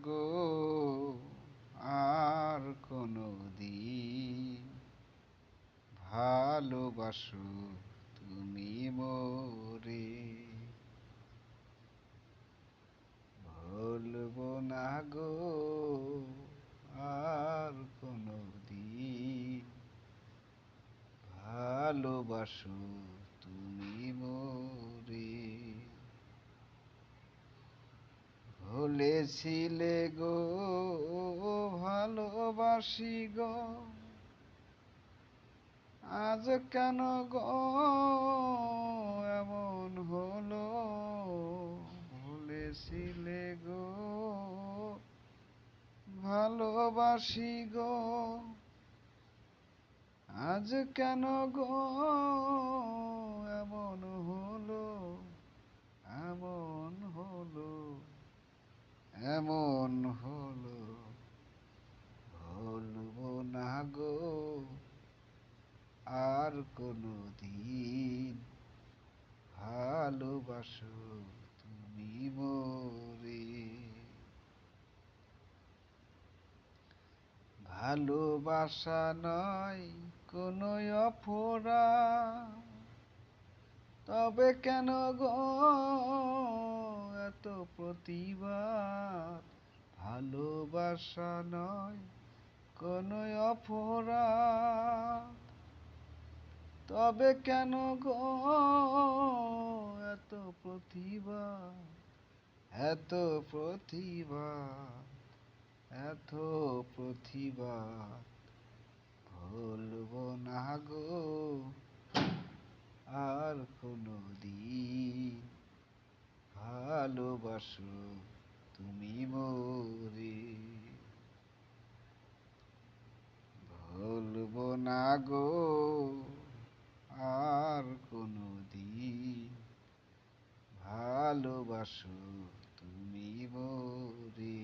গো আর কোনো দিন, ভালোবাসো তুমি মোরে। ভুলবো না গো আর কোনো দিন, ভালোবাসো তুমি মোরে। ভুলেছিলে গো ভালোবাসি গো, আজ কেন গো এমন হলো। ভুলেছিলে গো ভালোবাসি গো, আজ কেন গো এমন হলো, এমন হলো, এমন হলো। ভুলবো না গো আর কোনো দিন, ভালোবাসো তুমি মোরে। ভালোবাসা নয় কোনো অপরাধ, তবে কেন গো এত প্রতিবাদ। ভালোবাসা নয় কোনো অপরাধ, তবে কেন গো এত প্রতিবাদ, এত প্রতিবাদ, এত প্রতিবাদ। ভুলবো না গো আর কোনো দিন, ভালোবাসো তুমি মোরে। ভুলবো না গো আর কোনো দিন, ভালোবাসো তুমি মোরে।